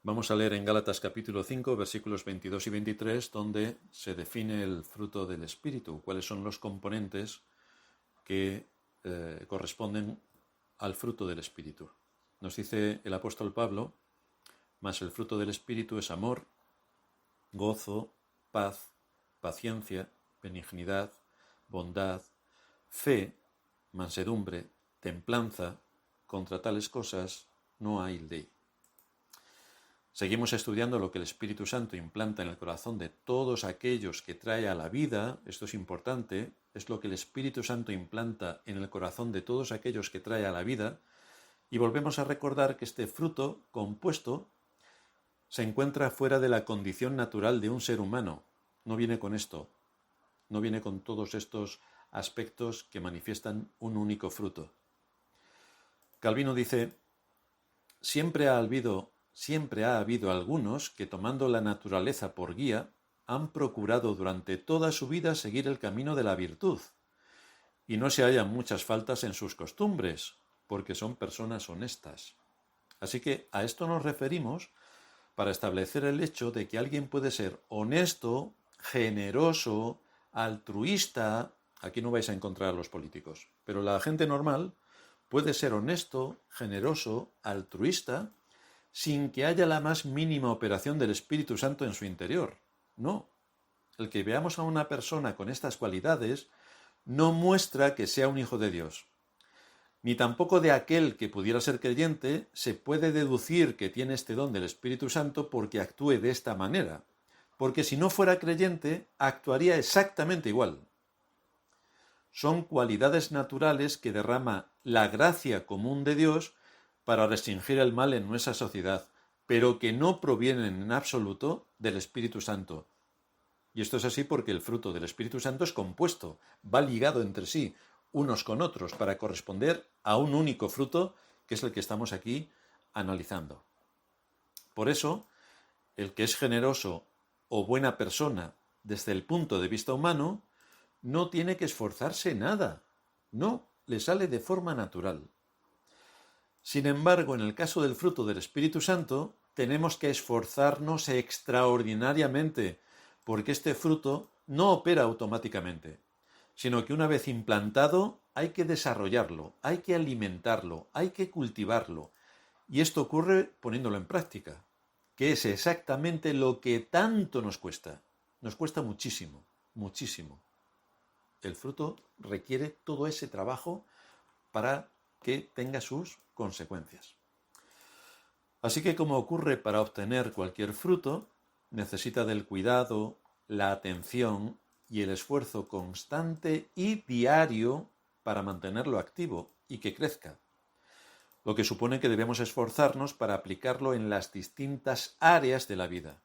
Vamos a leer en Gálatas capítulo 5, versículos 22 y 23, donde se define el fruto del Espíritu, cuáles son los componentes que corresponden al fruto del Espíritu. Nos dice el apóstol Pablo: mas el fruto del Espíritu es amor, gozo, paz, paciencia, benignidad, bondad, fe, mansedumbre, templanza. Contra tales cosas no hay ley. Seguimos estudiando lo que el Espíritu Santo implanta en el corazón de todos aquellos que trae a la vida. Esto es importante, es lo que el Espíritu Santo implanta en el corazón de todos aquellos que trae a la vida. Y volvemos a recordar que este fruto compuesto se encuentra fuera de la condición natural de un ser humano. No viene con esto, no viene con todos estos aspectos que manifiestan un único fruto. Calvino dice: siempre ha habido algunos que, tomando la naturaleza por guía, han procurado durante toda su vida seguir el camino de la virtud, y no se hallan muchas faltas en sus costumbres, porque son personas honestas. Así que a esto nos referimos para establecer el hecho de que alguien puede ser honesto, generoso, altruista. Aquí no vais a encontrar a los políticos, pero la gente normal puede ser honesto, generoso, altruista, sin que haya la más mínima operación del Espíritu Santo en su interior. No. El que veamos a una persona con estas cualidades no muestra que sea un hijo de Dios. Ni tampoco de aquel que pudiera ser creyente se puede deducir que tiene este don del Espíritu Santo porque actúe de esta manera. Porque si no fuera creyente, actuaría exactamente igual. Son cualidades naturales que derrama la gracia común de Dios para restringir el mal en nuestra sociedad, pero que no provienen en absoluto del Espíritu Santo. Y esto es así porque el fruto del Espíritu Santo es compuesto, va ligado entre sí, unos con otros, para corresponder a un único fruto, que es el que estamos aquí analizando. Por eso, el que es generoso o buena persona desde el punto de vista humano no tiene que esforzarse nada. No, le sale de forma natural. Sin embargo, en el caso del fruto del Espíritu Santo, tenemos que esforzarnos extraordinariamente, porque este fruto no opera automáticamente, sino que una vez implantado hay que desarrollarlo, hay que alimentarlo, hay que cultivarlo. Y esto ocurre poniéndolo en práctica, que es exactamente lo que tanto nos cuesta. Nos cuesta muchísimo, muchísimo. El fruto requiere todo ese trabajo para que tenga sus consecuencias. Así que, como ocurre para obtener cualquier fruto, necesita del cuidado, la atención y el esfuerzo constante y diario para mantenerlo activo y que crezca, lo que supone que debemos esforzarnos para aplicarlo en las distintas áreas de la vida.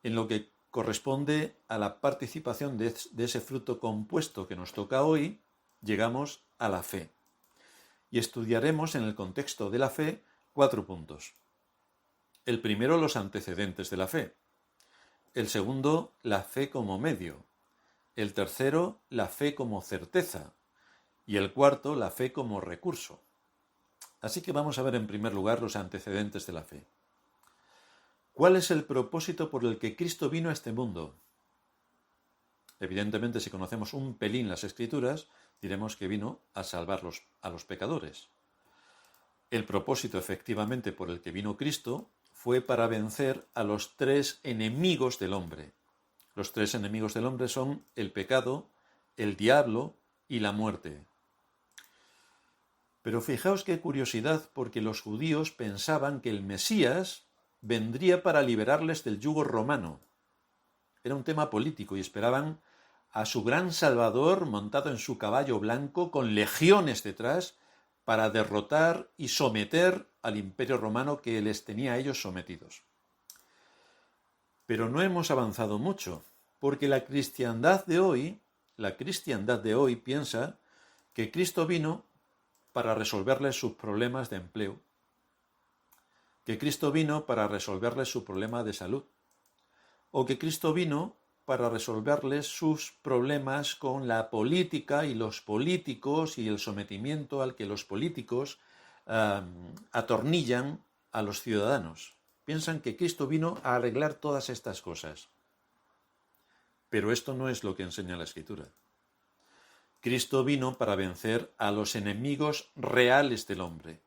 En lo que corresponde a la participación de ese fruto compuesto que nos toca hoy, llegamos a la fe. Y estudiaremos en el contexto de la fe 4 puntos. El primero, los antecedentes de la fe. El segundo, la fe como medio. El tercero, la fe como certeza. Y el cuarto, la fe como recurso. Así que vamos a ver en primer lugar los antecedentes de la fe. ¿Cuál es el propósito por el que Cristo vino a este mundo? Evidentemente, si conocemos un pelín las Escrituras, diremos que vino a salvar a los pecadores. El propósito, efectivamente, por el que vino Cristo fue para vencer a los 3 enemigos del hombre. Los 3 enemigos del hombre son el pecado, el diablo y la muerte. Pero fijaos qué curiosidad, porque los judíos pensaban que el Mesías vendría para liberarles del yugo romano. Era un tema político y esperaban a su gran Salvador montado en su caballo blanco con legiones detrás para derrotar y someter al imperio romano que les tenía a ellos sometidos. Pero no hemos avanzado mucho, porque la cristiandad de hoy piensa que Cristo vino para resolverles sus problemas de empleo, que Cristo vino para resolverles su problema de salud, o que Cristo vino para resolverles sus problemas con la política y los políticos y el sometimiento al que los políticos atornillan a los ciudadanos. piensan que Cristo vino a arreglar todas estas cosas. Pero esto no es lo que enseña la Escritura. Cristo vino para vencer a los enemigos reales del hombre.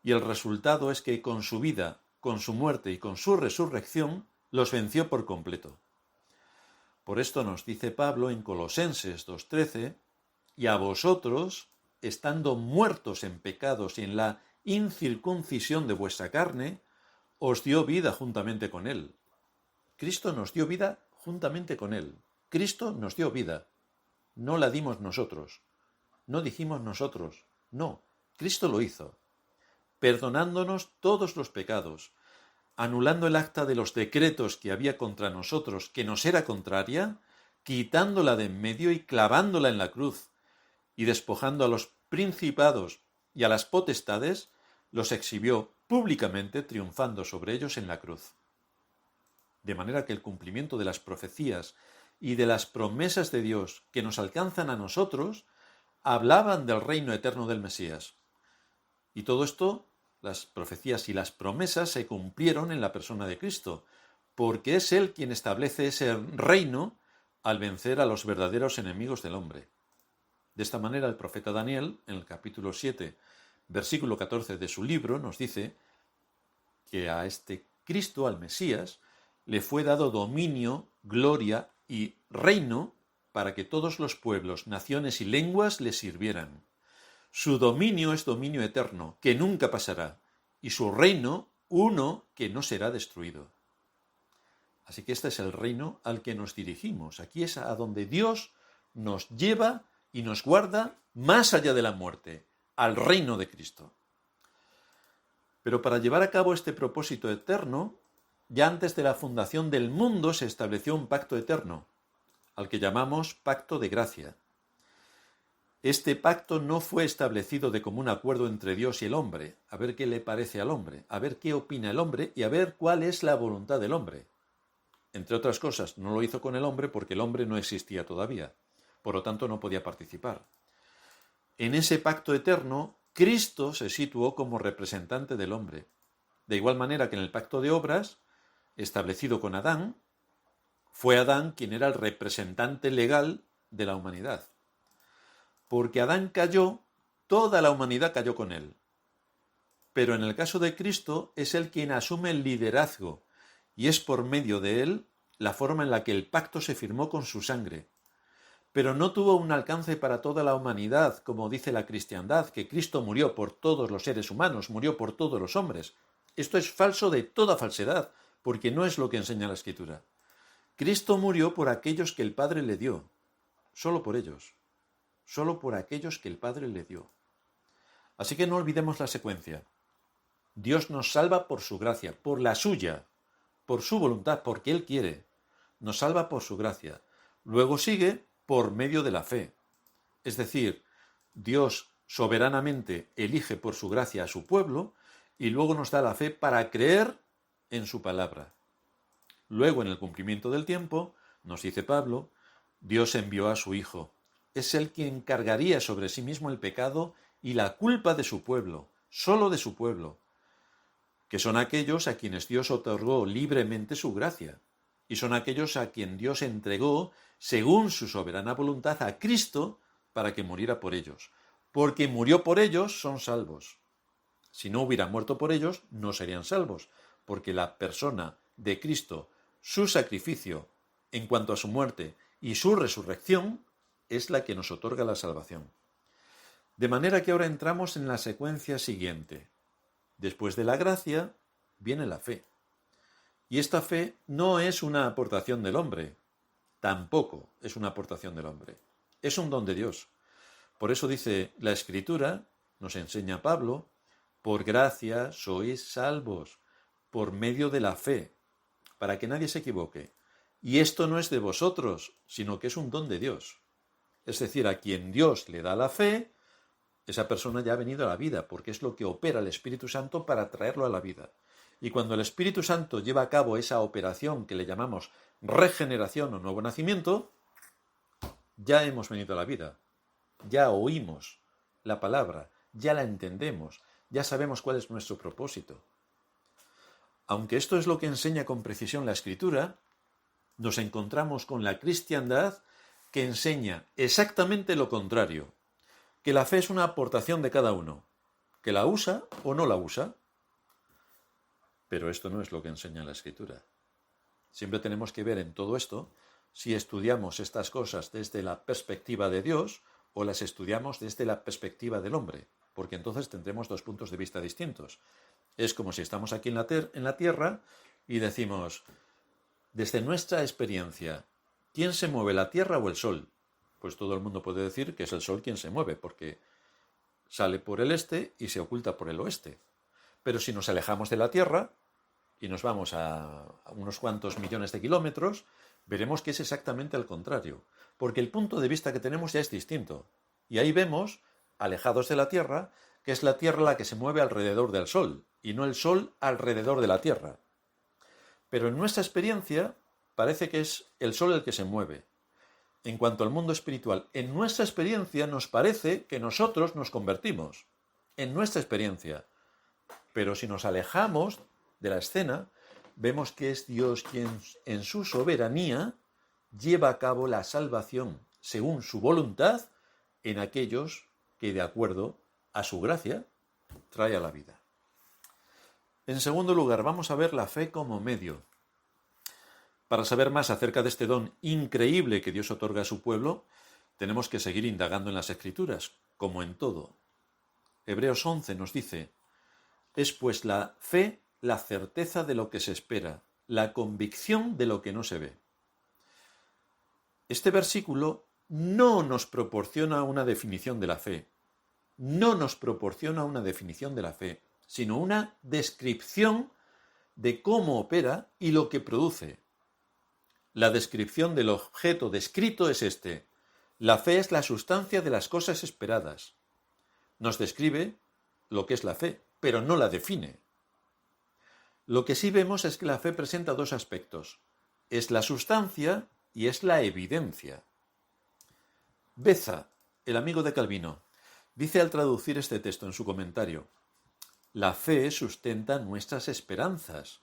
Y el resultado es que con su vida, con su muerte y con su resurrección, los venció por completo. Por esto nos dice Pablo en Colosenses 2:13, y a vosotros, estando muertos en pecados y en la incircuncisión de vuestra carne, os dio vida juntamente con él. Cristo nos dio vida juntamente con él. Cristo nos dio vida. No la dimos nosotros. No dijimos nosotros. No, Cristo lo hizo, perdonándonos todos los pecados, anulando el acta de los decretos que había contra nosotros, que nos era contraria, quitándola de en medio y clavándola en la cruz, y despojando a los principados y a las potestades, los exhibió públicamente, triunfando sobre ellos en la cruz. De manera que el cumplimiento de las profecías y de las promesas de Dios que nos alcanzan a nosotros, hablaban del reino eterno del Mesías. Y todo esto, las profecías y las promesas, se cumplieron en la persona de Cristo, porque es Él quien establece ese reino al vencer a los verdaderos enemigos del hombre. De esta manera, el profeta Daniel, en el capítulo 7, versículo 14 de su libro, nos dice que a este Cristo, al Mesías, le fue dado dominio, gloria y reino para que todos los pueblos, naciones y lenguas le sirvieran. Su dominio es dominio eterno, que nunca pasará, y su reino, uno que no será destruido. Así que este es el reino al que nos dirigimos. Aquí es a donde Dios nos lleva y nos guarda más allá de la muerte, al reino de Cristo. Pero para llevar a cabo este propósito eterno, ya antes de la fundación del mundo se estableció un pacto eterno, al que llamamos pacto de gracia. Este pacto no fue establecido de común acuerdo entre Dios y el hombre, a ver qué le parece al hombre, a ver qué opina el hombre y a ver cuál es la voluntad del hombre. Entre otras cosas, no lo hizo con el hombre porque el hombre no existía todavía, por lo tanto no podía participar. En ese pacto eterno, Cristo se situó como representante del hombre. De igual manera que en el pacto de obras, establecido con Adán, fue Adán quien era el representante legal de la humanidad. Porque Adán cayó, toda la humanidad cayó con él. Pero en el caso de Cristo es él quien asume el liderazgo y es por medio de él la forma en la que el pacto se firmó con su sangre. Pero no tuvo un alcance para toda la humanidad, como dice la cristiandad, que Cristo murió por todos los seres humanos, murió por todos los hombres. Esto es falso de toda falsedad, porque no es lo que enseña la Escritura. Cristo murió por aquellos que el Padre le dio, solo por ellos, solo por aquellos que el Padre le dio. Así que no olvidemos la secuencia. Dios nos salva por su gracia, por la suya, por su voluntad, porque Él quiere. Nos salva por su gracia. Luego sigue por medio de la fe. Es decir, Dios soberanamente elige por su gracia a su pueblo y luego nos da la fe para creer en su palabra. Luego, en el cumplimiento del tiempo, nos dice Pablo, Dios envió a su Hijo. Es Él quien cargaría sobre sí mismo el pecado y la culpa de su pueblo, solo de su pueblo, que son aquellos a quienes Dios otorgó libremente su gracia, y son aquellos a quien Dios entregó, según su soberana voluntad, a Cristo para que muriera por ellos. Porque murió por ellos, son salvos. Si no hubiera muerto por ellos, no serían salvos, porque la persona de Cristo, su sacrificio en cuanto a su muerte y su resurrección, es la que nos otorga la salvación. De manera que ahora entramos en la secuencia siguiente. Después de la gracia, viene la fe. Y esta fe no es una aportación del hombre, tampoco es una aportación del hombre, es un don de Dios. Por eso dice la Escritura, nos enseña Pablo, por gracia sois salvos, por medio de la fe, para que nadie se equivoque. Y esto no es de vosotros, sino que es un don de Dios. Es decir, a quien Dios le da la fe, esa persona ya ha venido a la vida, porque es lo que opera el Espíritu Santo para traerlo a la vida. Y cuando el Espíritu Santo lleva a cabo esa operación que le llamamos regeneración o nuevo nacimiento, ya hemos venido a la vida, ya oímos la palabra, ya la entendemos, ya sabemos cuál es nuestro propósito. aunque esto es lo que enseña con precisión la Escritura, nos encontramos con la cristiandad que enseña exactamente lo contrario, que la fe es una aportación de cada uno, que la usa o no la usa. Pero esto no es lo que enseña la Escritura. Siempre tenemos que ver en todo esto si estudiamos estas cosas desde la perspectiva de Dios o las estudiamos desde la perspectiva del hombre, porque entonces tendremos dos puntos de vista distintos. Es como si estamos aquí en la Tierra y decimos, desde nuestra experiencia, ¿quién se mueve, la Tierra o el Sol? Pues todo el mundo puede decir que es el Sol quien se mueve, porque sale por el este y se oculta por el oeste. Pero si nos alejamos de la Tierra y nos vamos a unos cuantos millones de kilómetros, veremos que es exactamente al contrario, porque el punto de vista que tenemos ya es distinto. Y ahí vemos, alejados de la Tierra, que es la Tierra la que se mueve alrededor del Sol, y no el Sol alrededor de la Tierra. Pero en nuestra experiencia parece que es el Sol el que se mueve. En cuanto al mundo espiritual, en nuestra experiencia nos parece que nosotros nos convertimos. En nuestra experiencia. Pero si nos alejamos de la escena, vemos que es Dios quien en su soberanía lleva a cabo la salvación según su voluntad en aquellos que de acuerdo a su gracia trae a la vida. En segundo lugar, vamos a ver la fe como medio. Para saber más acerca de este don increíble que Dios otorga a su pueblo, tenemos que seguir indagando en las Escrituras, como en todo. Hebreos 11 nos dice, es pues la fe la certeza de lo que se espera, la convicción de lo que no se ve. Este versículo no nos proporciona una definición de la fe, sino una descripción de cómo opera y lo que produce. La descripción del objeto descrito es este. La fe es la sustancia de las cosas esperadas. Nos describe lo que es la fe, pero no la define. Lo que sí vemos es que la fe presenta dos aspectos. Es la sustancia y es la evidencia. Beza, el amigo de Calvino, dice al traducir este texto en su comentario, la fe sustenta nuestras esperanzas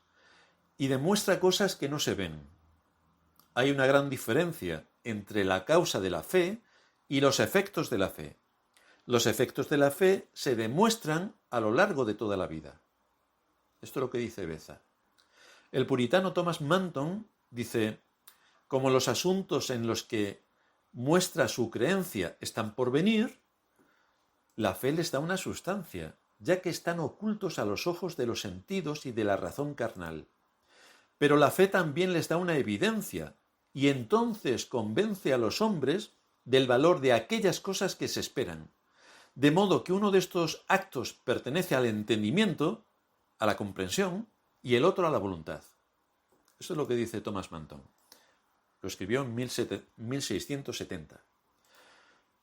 y demuestra cosas que no se ven. Hay una gran diferencia entre la causa de la fe y los efectos de la fe. Los efectos de la fe se demuestran a lo largo de toda la vida. Esto es lo que dice Beza. El puritano Thomas Manton dice, como los asuntos en los que muestra su creencia están por venir, la fe les da una sustancia, ya que están ocultos a los ojos de los sentidos y de la razón carnal. Pero la fe también les da una evidencia, y entonces convence a los hombres del valor de aquellas cosas que se esperan. De modo que uno de estos actos pertenece al entendimiento, a la comprensión, y el otro a la voluntad. Eso es lo que dice Thomas Manton. Lo escribió en 1670.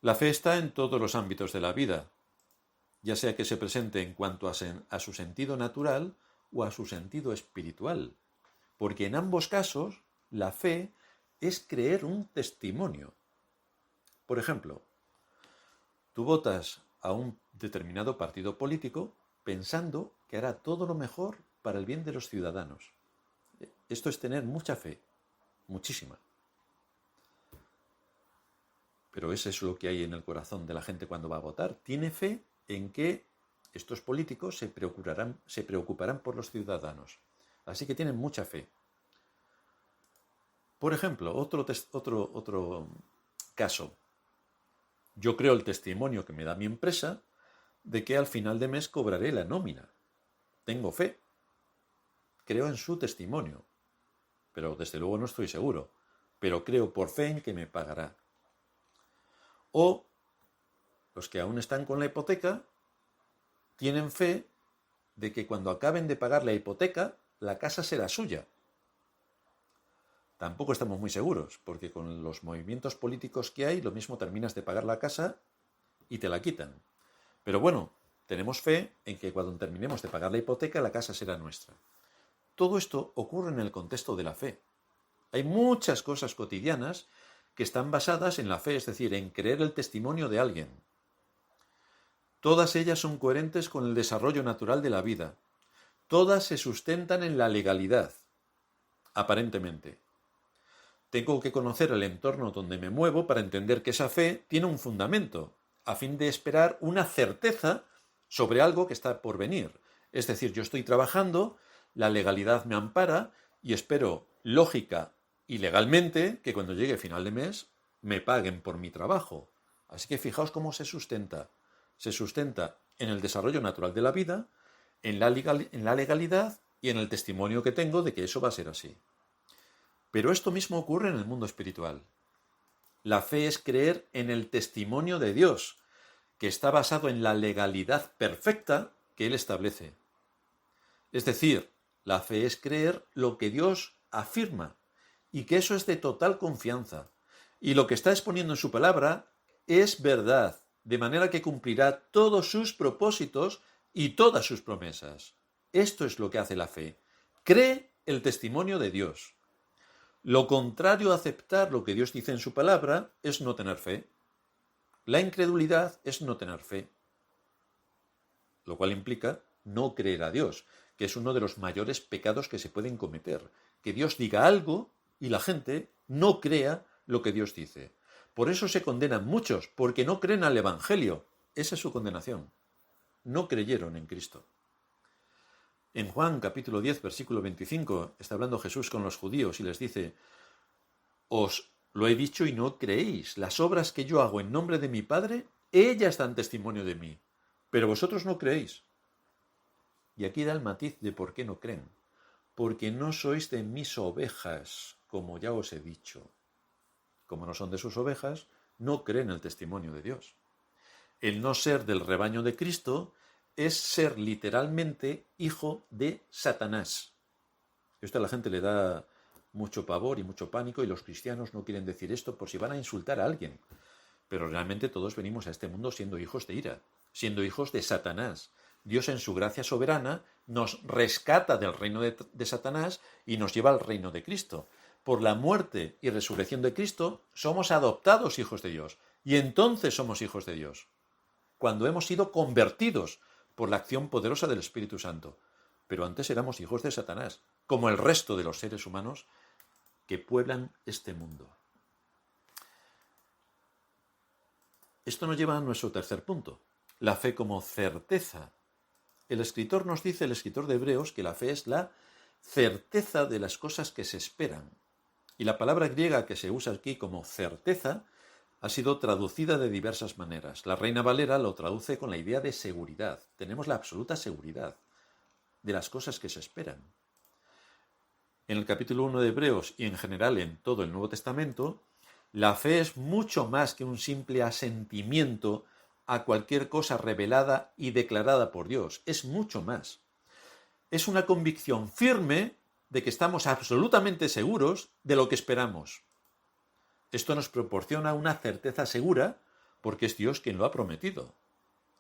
La fe está en todos los ámbitos de la vida, ya sea que se presente en cuanto a su sentido natural o a su sentido espiritual, porque en ambos casos la fe es creer un testimonio. Por ejemplo, tú votas a un determinado partido político pensando que hará todo lo mejor para el bien de los ciudadanos. Esto es tener mucha fe, muchísima. Pero eso es lo que hay en el corazón de la gente cuando va a votar. Tiene fe en que estos políticos se preocuparán por los ciudadanos. Así que tienen mucha fe. Por ejemplo, otro caso. Yo creo el testimonio que me da mi empresa de que al final de mes cobraré la nómina. Tengo fe. Creo en su testimonio. Pero desde luego no estoy seguro. Pero creo por fe en que me pagará. O los que aún están con la hipoteca tienen fe de que cuando acaben de pagar la hipoteca, la casa será suya. Tampoco estamos muy seguros, porque con los movimientos políticos que hay, lo mismo terminas de pagar la casa y te la quitan. Pero bueno, tenemos fe en que cuando terminemos de pagar la hipoteca, la casa será nuestra. Todo esto ocurre en el contexto de la fe. Hay muchas cosas cotidianas que están basadas en la fe, es decir, en creer el testimonio de alguien. Todas ellas son coherentes con el desarrollo natural de la vida. Todas se sustentan en la legalidad, aparentemente. Tengo que conocer el entorno donde me muevo para entender que esa fe tiene un fundamento, a fin de esperar una certeza sobre algo que está por venir. Es decir, yo estoy trabajando, la legalidad me ampara y espero lógica y legalmente que cuando llegue final de mes me paguen por mi trabajo. Así que fijaos cómo se sustenta. Se sustenta en el desarrollo natural de la vida, en la legalidad y en el testimonio que tengo de que eso va a ser así. Pero esto mismo ocurre en el mundo espiritual. La fe es creer en el testimonio de Dios, que está basado en la legalidad perfecta que Él establece. Es decir, la fe es creer lo que Dios afirma y que eso es de total confianza. Y lo que está exponiendo en su palabra es verdad, de manera que cumplirá todos sus propósitos y todas sus promesas. Esto es lo que hace la fe. Cree el testimonio de Dios. Lo contrario a aceptar lo que Dios dice en su palabra es no tener fe. La incredulidad es no tener fe, lo cual implica no creer a Dios, que es uno de los mayores pecados que se pueden cometer. Que Dios diga algo y la gente no crea lo que Dios dice. Por eso se condenan muchos, porque no creen al Evangelio. Esa es su condenación. No creyeron en Cristo. En Juan capítulo 10, versículo 25, está hablando Jesús con los judíos y les dice: os lo he dicho y no creéis. Las obras que yo hago en nombre de mi Padre, ellas dan testimonio de mí. Pero vosotros no creéis. Y aquí da el matiz de por qué no creen. Porque no sois de mis ovejas, como ya os he dicho. Como no son de sus ovejas, no creen el testimonio de Dios. El no ser del rebaño de Cristo es ser literalmente hijo de Satanás. Esto a la gente le da mucho pavor y mucho pánico, y los cristianos no quieren decir esto por si van a insultar a alguien. Pero realmente todos venimos a este mundo siendo hijos de ira, siendo hijos de Satanás. Dios en su gracia soberana nos rescata del reino de Satanás y nos lleva al reino de Cristo. Por la muerte y resurrección de Cristo somos adoptados hijos de Dios, y entonces somos hijos de Dios, cuando hemos sido convertidos por la acción poderosa del Espíritu Santo. Pero antes éramos hijos de Satanás, como el resto de los seres humanos que pueblan este mundo. Esto nos lleva a nuestro tercer punto, la fe como certeza. El escritor nos dice, el escritor de Hebreos, que la fe es la certeza de las cosas que se esperan. Y la palabra griega que se usa aquí como certeza ha sido traducida de diversas maneras. La Reina Valera lo traduce con la idea de seguridad. Tenemos la absoluta seguridad de las cosas que se esperan. En el capítulo 1 de Hebreos y en general en todo el Nuevo Testamento, la fe es mucho más que un simple asentimiento a cualquier cosa revelada y declarada por Dios. Es mucho más. Es una convicción firme de que estamos absolutamente seguros de lo que esperamos. Esto nos proporciona una certeza segura porque es Dios quien lo ha prometido.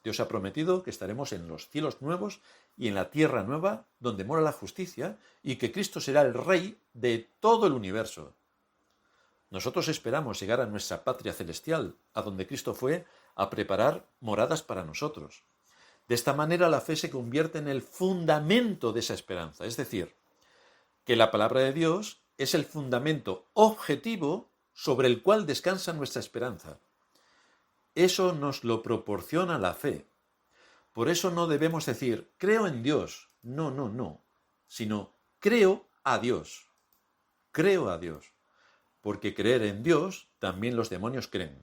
Dios ha prometido que estaremos en los cielos nuevos y en la tierra nueva donde mora la justicia, y que Cristo será el Rey de todo el universo. Nosotros esperamos llegar a nuestra patria celestial, a donde Cristo fue a preparar moradas para nosotros. De esta manera la fe se convierte en el fundamento de esa esperanza, es decir, que la palabra de Dios es el fundamento objetivo sobre el cual descansa nuestra esperanza. Eso nos lo proporciona la fe. Por eso no debemos decir, creo en Dios. No, sino creo a Dios. Creo a Dios. Porque creer en Dios también los demonios creen.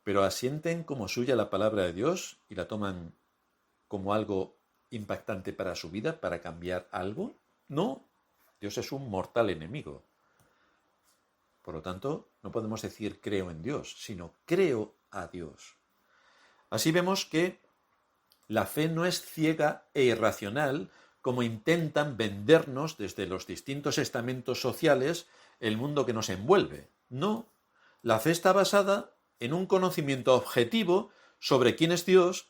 Pero asienten como suya la palabra de Dios y la toman como algo impactante para su vida, para cambiar algo. No, Dios es un mortal enemigo. Por lo tanto, no podemos decir creo en Dios, sino creo a Dios. Así vemos que la fe no es ciega e irracional como intentan vendernos desde los distintos estamentos sociales el mundo que nos envuelve. No, la fe está basada en un conocimiento objetivo sobre quién es Dios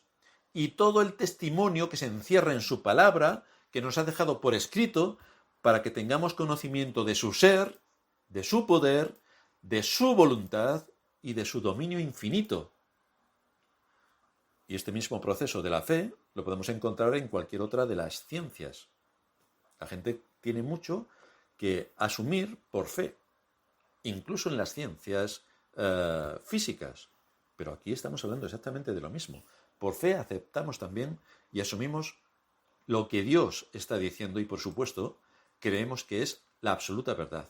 y todo el testimonio que se encierra en su palabra, que nos ha dejado por escrito, para que tengamos conocimiento de su ser, de su poder, de su voluntad y de su dominio infinito. Y este mismo proceso de la fe lo podemos encontrar en cualquier otra de las ciencias. La gente tiene mucho que asumir por fe, incluso en las ciencias físicas. Pero aquí estamos hablando exactamente de lo mismo. Por fe aceptamos también y asumimos lo que Dios está diciendo y, por supuesto, creemos que es la absoluta verdad.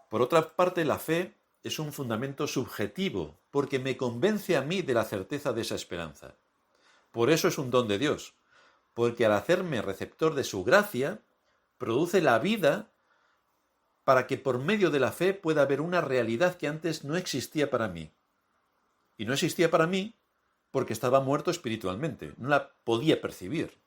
Por otra parte, la fe es un fundamento subjetivo, porque me convence a mí de la certeza de esa esperanza. Por eso es un don de Dios, porque al hacerme receptor de su gracia, produce la vida para que por medio de la fe pueda haber una realidad que antes no existía para mí. Y no existía para mí porque estaba muerto espiritualmente, no la podía percibir.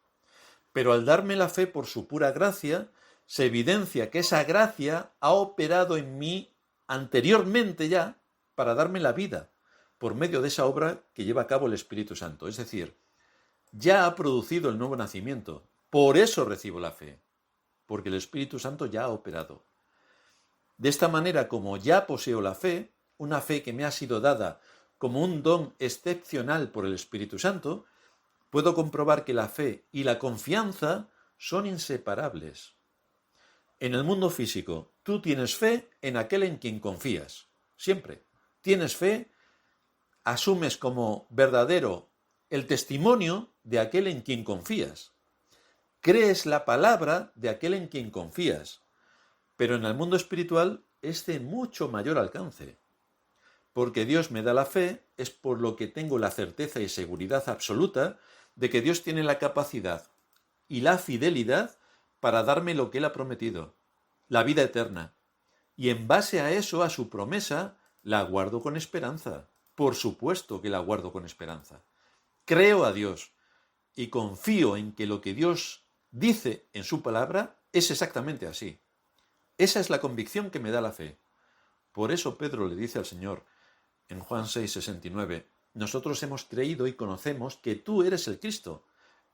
Pero al darme la fe por su pura gracia, se evidencia que esa gracia ha operado en mí anteriormente ya para darme la vida, por medio de esa obra que lleva a cabo el Espíritu Santo. Es decir, ya ha producido el nuevo nacimiento. Por eso recibo la fe, porque el Espíritu Santo ya ha operado. De esta manera, como ya poseo la fe, una fe que me ha sido dada como un don excepcional por el Espíritu Santo, puedo comprobar que la fe y la confianza son inseparables. En el mundo físico, tú tienes fe en aquel en quien confías. Siempre. Tienes fe, asumes como verdadero el testimonio de aquel en quien confías. Crees la palabra de aquel en quien confías. Pero en el mundo espiritual es de mucho mayor alcance. Porque Dios me da la fe, es por lo que tengo la certeza y seguridad absoluta de que Dios tiene la capacidad y la fidelidad para darme lo que Él ha prometido, la vida eterna. Y en base a eso, a su promesa, la guardo con esperanza. Por supuesto que la guardo con esperanza. Creo a Dios y confío en que lo que Dios dice en su palabra es exactamente así. Esa es la convicción que me da la fe. Por eso Pedro le dice al Señor en Juan 6:69, nosotros hemos creído y conocemos que tú eres el Cristo,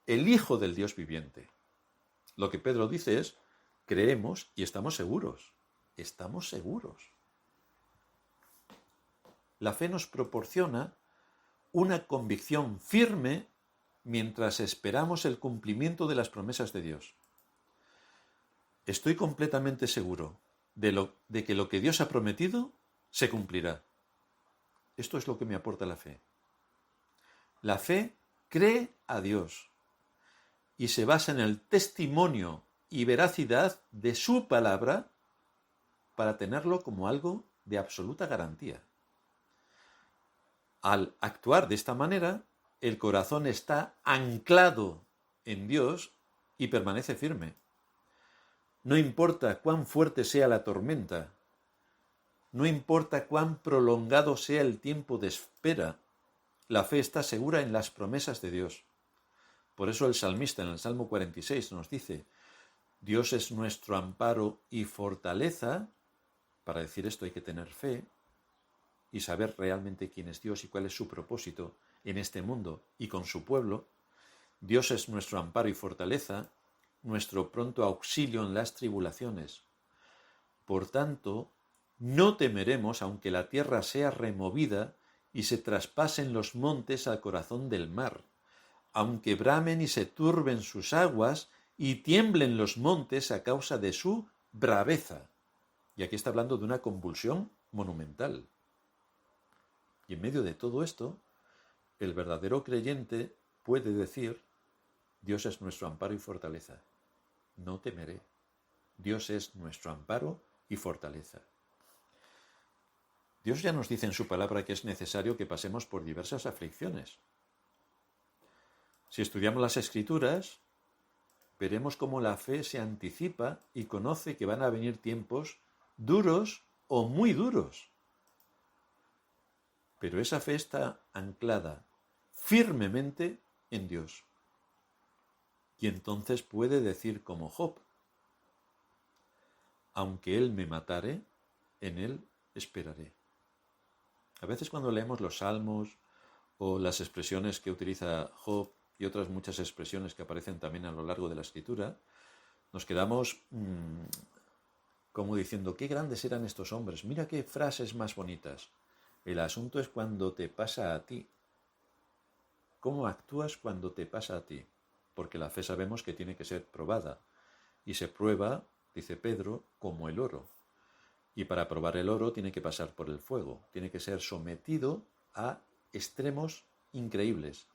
el Hijo del Dios viviente. Lo que Pedro dice es, creemos y estamos seguros. Estamos seguros. La fe nos proporciona una convicción firme mientras esperamos el cumplimiento de las promesas de Dios. Estoy completamente seguro de que lo que Dios ha prometido se cumplirá. Esto es lo que me aporta la fe. La fe cree a Dios y se basa en el testimonio y veracidad de su palabra para tenerlo como algo de absoluta garantía. Al actuar de esta manera, el corazón está anclado en Dios y permanece firme. No importa cuán fuerte sea la tormenta, no importa cuán prolongado sea el tiempo de espera, la fe está segura en las promesas de Dios. Por eso el salmista en el Salmo 46 nos dice, Dios es nuestro amparo y fortaleza. Para decir esto hay que tener fe y saber realmente quién es Dios y cuál es su propósito en este mundo y con su pueblo. Dios es nuestro amparo y fortaleza, nuestro pronto auxilio en las tribulaciones. Por tanto, no temeremos aunque la tierra sea removida y se traspasen los montes al corazón del mar, aunque bramen y se turben sus aguas y tiemblen los montes a causa de su braveza. Y aquí está hablando de una convulsión monumental. Y en medio de todo esto, el verdadero creyente puede decir, Dios es nuestro amparo y fortaleza. No temeré. Dios es nuestro amparo y fortaleza. Dios ya nos dice en su palabra que es necesario que pasemos por diversas aflicciones. Si estudiamos las Escrituras, veremos cómo la fe se anticipa y conoce que van a venir tiempos duros o muy duros. Pero esa fe está anclada firmemente en Dios. Y entonces puede decir como Job, aunque Él me matare, en Él esperaré. A veces cuando leemos los salmos o las expresiones que utiliza Job y otras muchas expresiones que aparecen también a lo largo de la Escritura, nos quedamos como diciendo, qué grandes eran estos hombres, mira qué frases más bonitas. El asunto es cuando te pasa a ti. ¿Cómo actúas cuando te pasa a ti? Porque la fe sabemos que tiene que ser probada. Y se prueba, dice Pedro, como el oro. Y para probar el oro tiene que pasar por el fuego. Tiene que ser sometido a extremos increíbles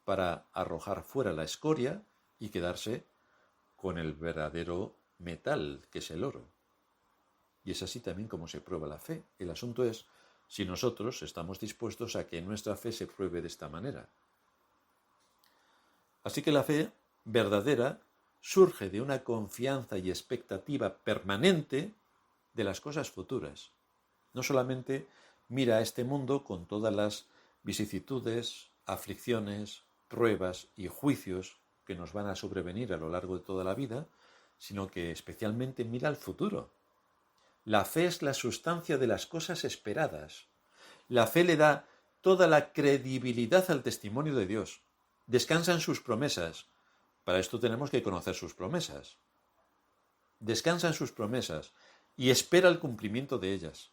para arrojar fuera la escoria y quedarse con el verdadero metal, que es el oro. Y es así también como se prueba la fe. El asunto es si nosotros estamos dispuestos a que nuestra fe se pruebe de esta manera. Así que la fe verdadera surge de una confianza y expectativa permanente de las cosas futuras. No solamente mira a este mundo con todas las vicisitudes, aflicciones, pruebas y juicios que nos van a sobrevenir a lo largo de toda la vida, sino que especialmente mira al futuro. La fe es la sustancia de las cosas esperadas. La fe le da toda la credibilidad al testimonio de Dios. Descansa en sus promesas. Para esto tenemos que conocer sus promesas. Descansa en sus promesas y espera el cumplimiento de ellas.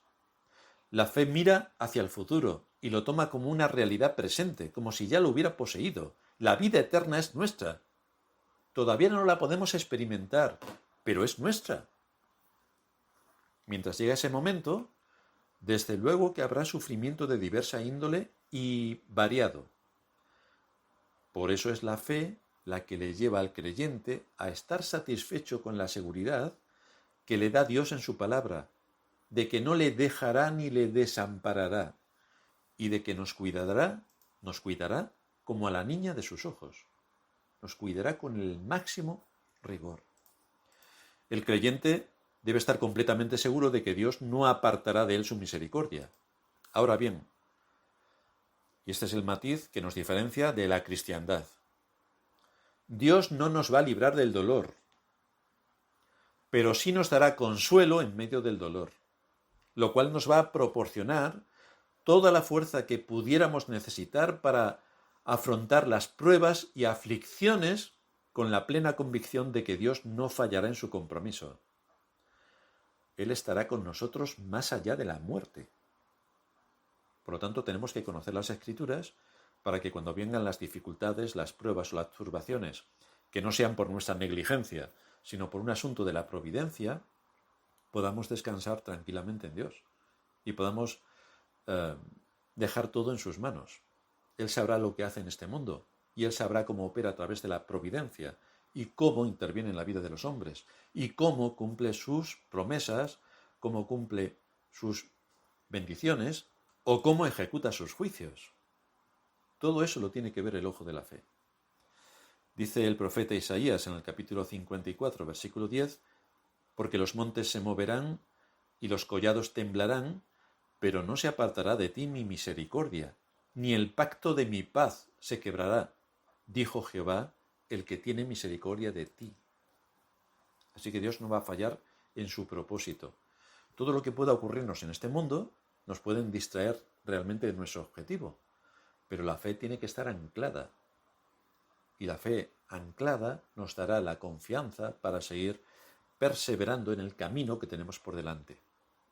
La fe mira hacia el futuro y lo toma como una realidad presente, como si ya lo hubiera poseído. La vida eterna es nuestra. Todavía no la podemos experimentar, pero es nuestra. Mientras llega ese momento, desde luego que habrá sufrimiento de diversa índole y variado. Por eso es la fe la que le lleva al creyente a estar satisfecho con la seguridad que le da Dios en su palabra, de que no le dejará ni le desamparará, y de que nos cuidará como a la niña de sus ojos. Nos cuidará con el máximo rigor. El creyente debe estar completamente seguro de que Dios no apartará de él su misericordia. Ahora bien, y este es el matiz que nos diferencia de la cristiandad, Dios no nos va a librar del dolor, pero sí nos dará consuelo en medio del dolor, lo cual nos va a proporcionar toda la fuerza que pudiéramos necesitar para afrontar las pruebas y aflicciones con la plena convicción de que Dios no fallará en su compromiso. Él estará con nosotros más allá de la muerte. Por lo tanto, tenemos que conocer las Escrituras para que cuando vengan las dificultades, las pruebas o las turbaciones, que no sean por nuestra negligencia, sino por un asunto de la providencia, podamos descansar tranquilamente en Dios y podamos dejar todo en sus manos. Él sabrá lo que hace en este mundo y Él sabrá cómo opera a través de la providencia y cómo interviene en la vida de los hombres y cómo cumple sus promesas, cómo cumple sus bendiciones o cómo ejecuta sus juicios. Todo eso lo tiene que ver el ojo de la fe. Dice el profeta Isaías en el capítulo 54, versículo 10, porque los montes se moverán y los collados temblarán, pero no se apartará de ti mi misericordia, ni el pacto de mi paz se quebrará, dijo Jehová, el que tiene misericordia de ti. Así que Dios no va a fallar en su propósito. Todo lo que pueda ocurrirnos en este mundo nos pueden distraer realmente de nuestro objetivo, pero la fe tiene que estar anclada. Y la fe anclada nos dará la confianza para seguir perseverando en el camino que tenemos por delante.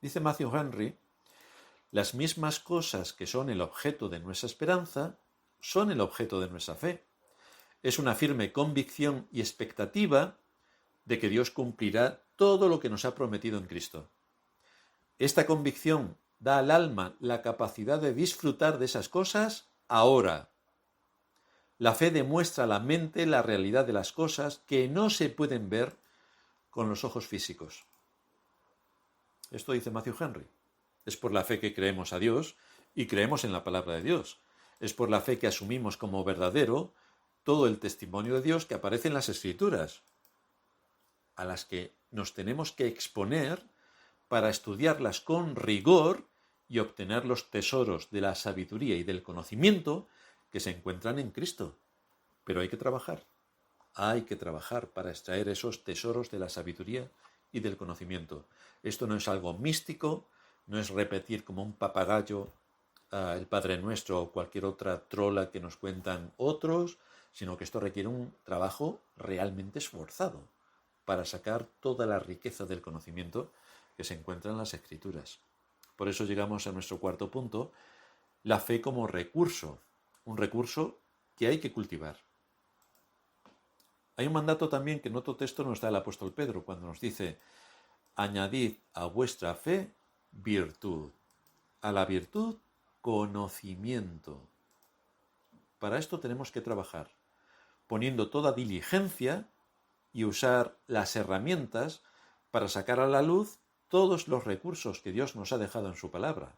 Dice Matthew Henry, las mismas cosas que son el objeto de nuestra esperanza son el objeto de nuestra fe. Es una firme convicción y expectativa de que Dios cumplirá todo lo que nos ha prometido en Cristo. Esta convicción da al alma la capacidad de disfrutar de esas cosas ahora. La fe demuestra a la mente la realidad de las cosas que no se pueden ver con los ojos físicos. Esto dice Matthew Henry. Es por la fe que creemos a Dios y creemos en la palabra de Dios. Es por la fe que asumimos como verdadero todo el testimonio de Dios que aparece en las Escrituras, a las que nos tenemos que exponer para estudiarlas con rigor y obtener los tesoros de la sabiduría y del conocimiento que se encuentran en Cristo. Pero hay que trabajar para extraer esos tesoros de la sabiduría y del conocimiento. Esto no es algo místico, no es repetir como un papagayo el Padre Nuestro o cualquier otra trola que nos cuentan otros, sino que esto requiere un trabajo realmente esforzado para sacar toda la riqueza del conocimiento que se encuentra en las Escrituras. Por eso llegamos a nuestro cuarto punto, la fe como recurso, un recurso que hay que cultivar. Hay un mandato también que en otro texto nos da el apóstol Pedro, cuando nos dice: añadid a vuestra fe virtud, a la virtud conocimiento. Para esto tenemos que trabajar, poniendo toda diligencia y usar las herramientas para sacar a la luz todos los recursos que Dios nos ha dejado en su palabra.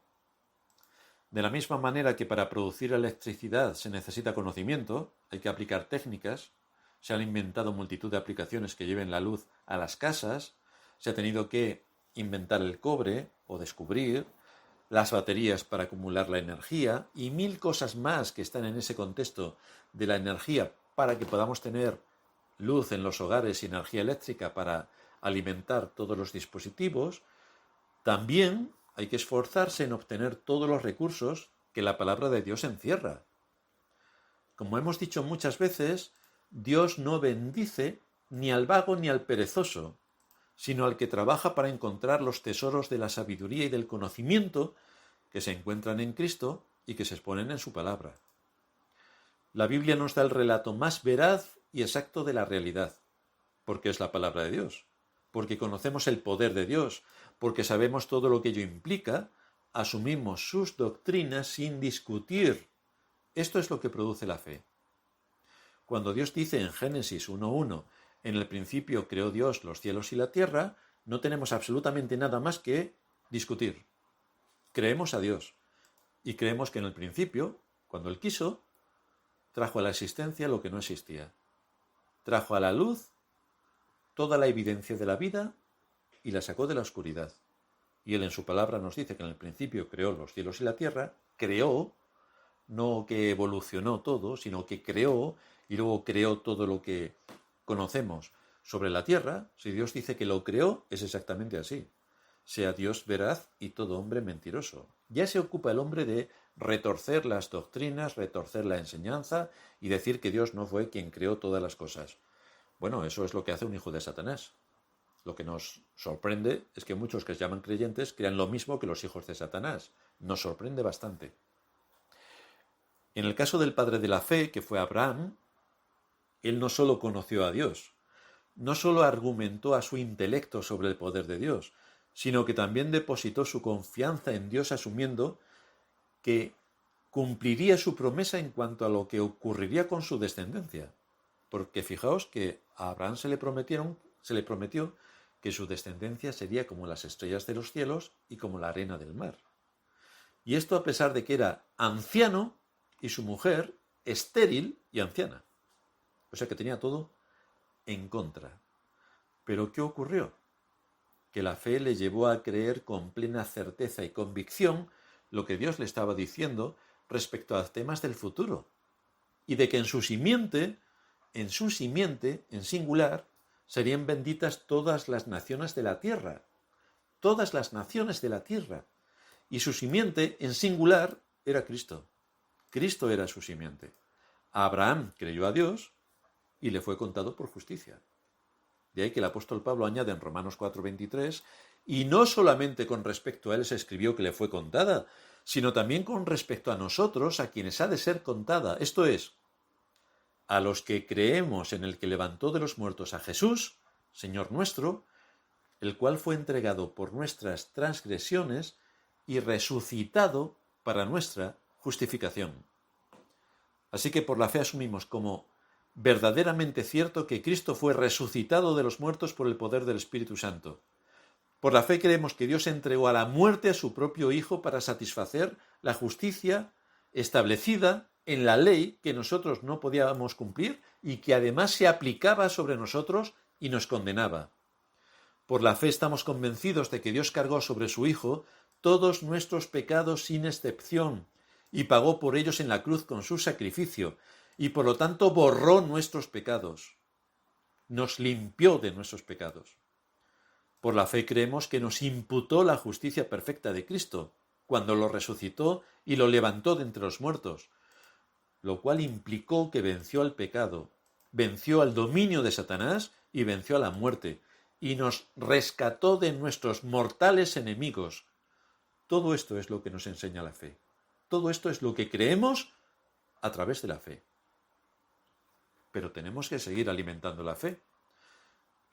De la misma manera que para producir electricidad se necesita conocimiento, hay que aplicar técnicas, se han inventado multitud de aplicaciones que lleven la luz a las casas, se ha tenido que inventar el cobre o descubrir las baterías para acumular la energía y mil cosas más que están en ese contexto de la energía para que podamos tener luz en los hogares y energía eléctrica para alimentar todos los dispositivos. También hay que esforzarse en obtener todos los recursos que la palabra de Dios encierra. Como hemos dicho muchas veces, Dios no bendice ni al vago ni al perezoso, sino al que trabaja para encontrar los tesoros de la sabiduría y del conocimiento que se encuentran en Cristo y que se exponen en su palabra. La Biblia nos da el relato más veraz y exacto de la realidad, porque es la palabra de Dios, porque conocemos el poder de Dios, porque sabemos todo lo que ello implica, asumimos sus doctrinas sin discutir. Esto es lo que produce la fe. Cuando Dios dice en Génesis 1:1, en el principio creó Dios los cielos y la tierra, no tenemos absolutamente nada más que discutir. Creemos a Dios y creemos que en el principio, cuando Él quiso, trajo a la existencia lo que no existía. Trajo a la luz toda la evidencia de la vida y la sacó de la oscuridad. Y Él en su palabra nos dice que en el principio creó los cielos y la tierra, creó, no que evolucionó todo, sino que creó y luego creó todo lo que conocemos sobre la tierra. Si Dios dice que lo creó, es exactamente así. Sea Dios veraz y todo hombre mentiroso. Ya se ocupa el hombre de retorcer las doctrinas, retorcer la enseñanza y decir que Dios no fue quien creó todas las cosas. Bueno, eso es lo que hace un hijo de Satanás. Lo que nos sorprende es que muchos que se llaman creyentes crean lo mismo que los hijos de Satanás. Nos sorprende bastante. En el caso del padre de la fe, que fue Abraham, él no solo conoció a Dios, no solo argumentó a su intelecto sobre el poder de Dios, sino que también depositó su confianza en Dios asumiendo que cumpliría su promesa en cuanto a lo que ocurriría con su descendencia. Porque fijaos que a Abraham se le prometió que su descendencia sería como las estrellas de los cielos y como la arena del mar. Y esto a pesar de que era anciano y su mujer estéril y anciana. O sea que tenía todo en contra. ¿Pero qué ocurrió? Que la fe le llevó a creer con plena certeza y convicción lo que Dios le estaba diciendo respecto a temas del futuro. Y de que en su simiente, en singular, serían benditas todas las naciones de la tierra. Todas las naciones de la tierra. Y su simiente, en singular, era Cristo. Cristo era su simiente. Abraham creyó a Dios y le fue contado por justicia. De ahí que el apóstol Pablo añade en Romanos 4:23, y no solamente con respecto a él se escribió que le fue contada, sino también con respecto a nosotros, a quienes ha de ser contada. Esto es, a los que creemos en el que levantó de los muertos a Jesús, Señor nuestro, el cual fue entregado por nuestras transgresiones y resucitado para nuestra justificación. Así que por la fe asumimos como verdaderamente cierto que Cristo fue resucitado de los muertos por el poder del Espíritu Santo. Por la fe creemos que Dios entregó a la muerte a su propio Hijo para satisfacer la justicia establecida en la ley que nosotros no podíamos cumplir y que además se aplicaba sobre nosotros y nos condenaba. Por la fe estamos convencidos de que Dios cargó sobre su Hijo todos nuestros pecados sin excepción y pagó por ellos en la cruz con su sacrificio, y por lo tanto borró nuestros pecados, nos limpió de nuestros pecados. Por la fe creemos que nos imputó la justicia perfecta de Cristo, cuando lo resucitó y lo levantó de entre los muertos, lo cual implicó que venció al pecado, venció al dominio de Satanás y venció a la muerte, y nos rescató de nuestros mortales enemigos. Todo esto es lo que nos enseña la fe. Todo esto es lo que creemos a través de la fe. pero tenemos que seguir alimentando la fe.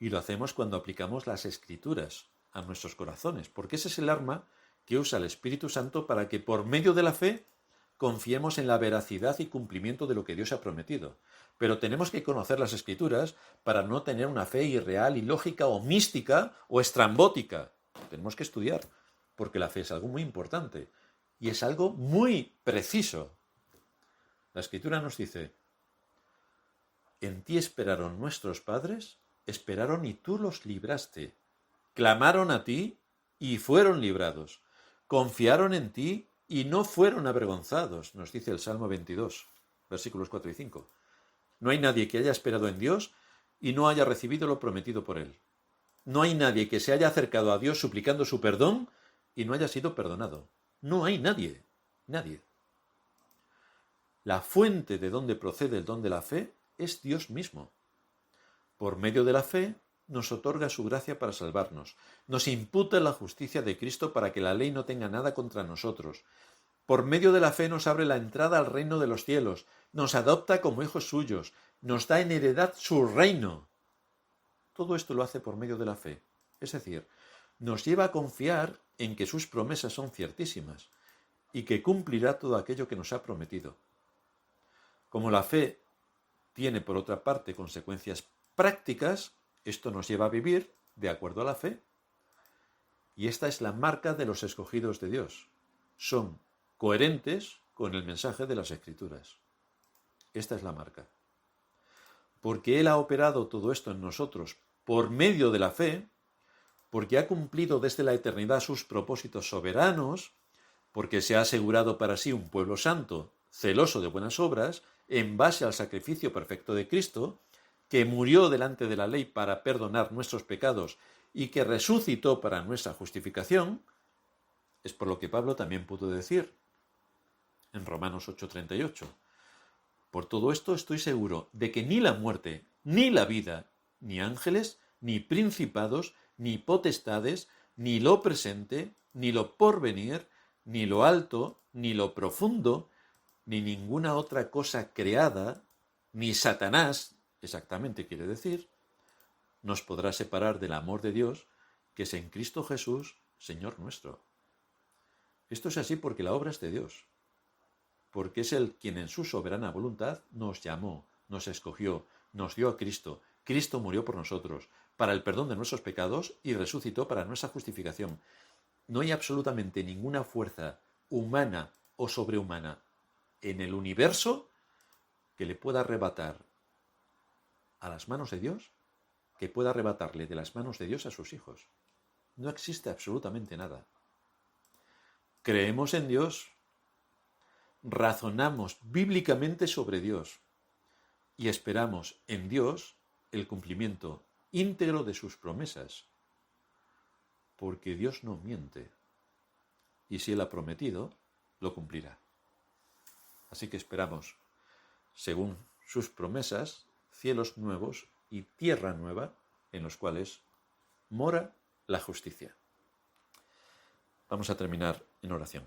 Y lo hacemos cuando aplicamos las Escrituras a nuestros corazones, porque ese es el arma que usa el Espíritu Santo para que por medio de la fe confiemos en la veracidad y cumplimiento de lo que Dios ha prometido. Pero tenemos que conocer las Escrituras para no tener una fe irreal, ilógica o mística o estrambótica. Tenemos que estudiar, porque la fe es algo muy importante y es algo muy preciso. La Escritura nos dice: en ti esperaron nuestros padres, esperaron y tú los libraste. Clamaron a ti y fueron librados. Confiaron en ti y no fueron avergonzados, nos dice el Salmo 22, versículos 4 y 5. No hay nadie que haya esperado en Dios y no haya recibido lo prometido por Él. No hay nadie que se haya acercado a Dios suplicando su perdón y no haya sido perdonado. No hay nadie, nadie. La fuente de donde procede el don de la fe es Dios mismo. Por medio de la fe nos otorga su gracia para salvarnos. Nos imputa la justicia de Cristo para que la ley no tenga nada contra nosotros. Por medio de la fe nos abre la entrada al reino de los cielos, nos adopta como hijos suyos, nos da en heredad su reino. Todo esto lo hace por medio de la fe. Es decir, nos lleva a confiar en que sus promesas son ciertísimas y que cumplirá todo aquello que nos ha prometido. Como la fe tiene, por otra parte, consecuencias prácticas, esto nos lleva a vivir de acuerdo a la fe. Y esta es la marca de los escogidos de Dios. Son coherentes con el mensaje de las Escrituras. Esta es la marca. Porque Él ha operado todo esto en nosotros por medio de la fe, porque ha cumplido desde la eternidad sus propósitos soberanos, porque se ha asegurado para sí un pueblo santo, celoso de buenas obras, en base al sacrificio perfecto de Cristo, que murió delante de la ley para perdonar nuestros pecados y que resucitó para nuestra justificación, es por lo que Pablo también pudo decir en Romanos 8:38. Por todo esto estoy seguro de que ni la muerte, ni la vida, ni ángeles, ni principados, ni potestades, ni lo presente, ni lo porvenir, ni lo alto, ni lo profundo, ni ninguna otra cosa creada, ni Satanás, exactamente quiere decir, nos podrá separar del amor de Dios, que es en Cristo Jesús, Señor nuestro. Esto es así porque la obra es de Dios, porque es Él quien en su soberana voluntad nos llamó, nos escogió, nos dio a Cristo. Cristo murió por nosotros, para el perdón de nuestros pecados y resucitó para nuestra justificación. No hay absolutamente ninguna fuerza humana o sobrehumana en el universo que le pueda arrebatar a las manos de Dios, que pueda arrebatarle de las manos de Dios a sus hijos. No existe absolutamente nada. Creemos en Dios, razonamos bíblicamente sobre Dios y esperamos en Dios el cumplimiento íntegro de sus promesas, porque Dios no miente y si Él ha prometido, lo cumplirá. Así que esperamos, según sus promesas, cielos nuevos y tierra nueva en los cuales mora la justicia. Vamos a terminar en oración.